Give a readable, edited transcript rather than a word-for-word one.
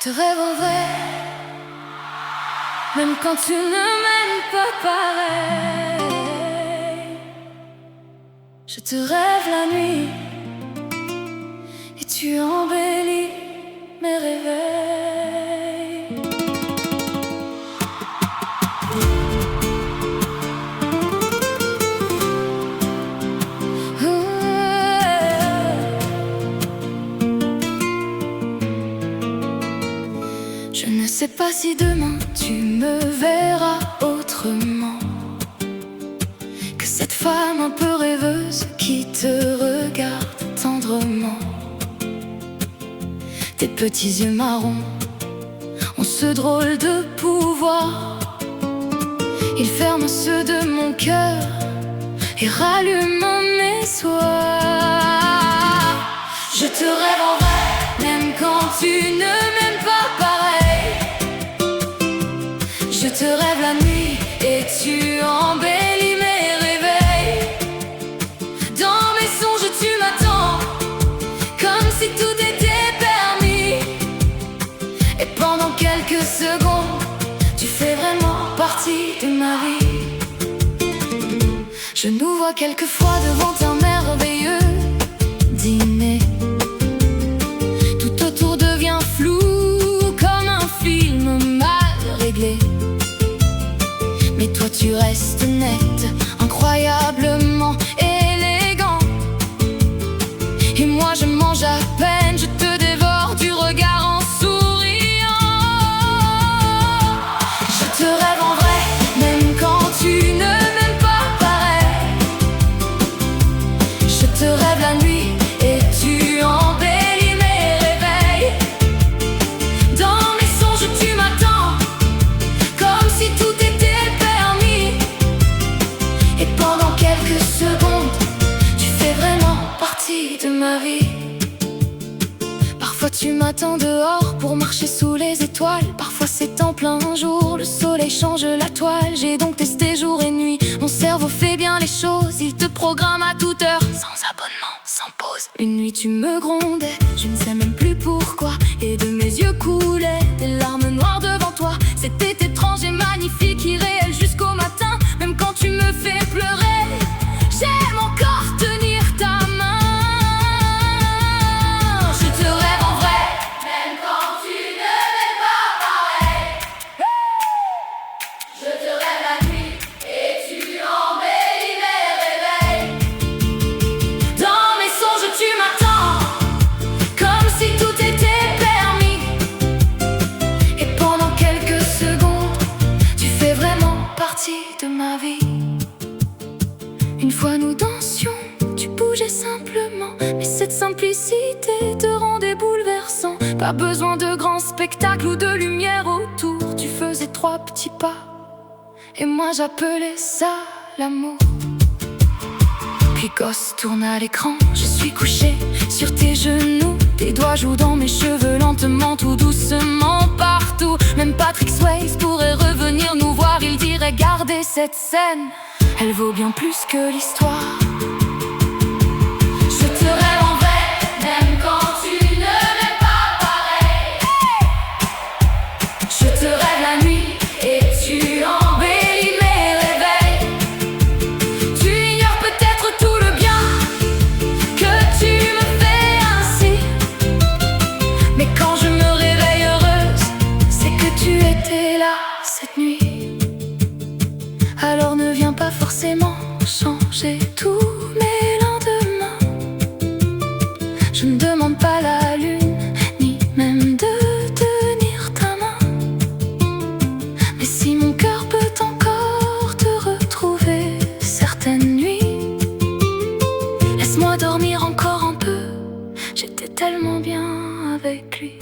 te rêve en vrai, même quand tu ne m'aimes pas pareil. Je te rêve la nuit et tu embellis mes réveils. Je ne sais pas si demain tu me verras autrement que cette femme un peu rêveuse qui te regarde tendrement. Tes petits yeux marrons ont ce drôle de pouvoir. Ils ferment ceux de mon cœur et rallument mes soirs. Je te rêve en vrai, même quand tu ne m'aimes pas pareil. Je te rêve la nuit et tu embellis mes réveils. Dans mes songes tu m'attends, comme si tout était permis. Et pendant quelques secondes, tu fais vraiment partie de ma vie. Je nous vois quelquefois devant un merveilleux dîner. Tout autour devient flou comme un film mal réglé. Mais toi tu restes net, incroyablement élégant. Et moi je mange à peine, je te dévore du regard en souriant. Je te rêve en vrai, même quand tu ne m'aimes pas pareil. Je te rêve la nuit et tu embellis mes réveils. Dans mes songes tu m'attends, comme si tout était permis. Et pendant quelques secondes, tu fais vraiment partie de ma vie. Parfois tu m'attends dehors pour marcher sous les étoiles. Parfois c'est en plein jour, le soleil change la toile. J'ai donc testé jour et nuit, mon cerveau fait bien les choses. Il te programme à toute heure, sans abonnement, sans pause. Une nuit tu me grondais, je ne sais même plus pourquoi. Et de mes yeux coulaient des larmes noires devant toi. C'était étrange et magnifique, irréel jusqu'au matin. Même quand tu me fais pleurer, j'aime encore tenir ta main. Je te rêve en vrai, même quand tu ne m'aimes pas pareil. Je te rêve la nuit et tu embellis mes réveils. Dans mes songes tu m'attends, comme si tout était permis. Et pendant quelques secondes, tu fais vraiment partie de ma vie. Une fois nous dansions, tu bougeais simplement. Mais cette simplicité te rendait bouleversant. Pas besoin de grands spectacles ou de lumière autour. Tu faisais 3 petits pas et moi j'appelais ça l'amour. Puis gosse tourne à l'écran, je suis couché sur tes genoux. Tes doigts jouent dans mes cheveux lentement, tout doucement partout. Même Patrick Swayze pourrait revenir nous voir. Il dirait gardez cette scène, elle vaut bien plus que l'histoire. Je te rêve en vrai, même quand tu ne m'aimes pas pareil. Je te rêve la nuit et tu embellis mes réveils. Tu ignores peut-être tout le bien que tu me fais ainsi. Mais quand je me réveille heureuse, c'est que tu étais là cette nuit. Alors ne viens pas forcément changer tous mes lendemains. Je ne demande pas la lune, ni même de tenir ta main. Mais si mon cœur peut encore te retrouver certaines nuits, laisse-moi dormir encore un peu, j'étais tellement bien avec lui.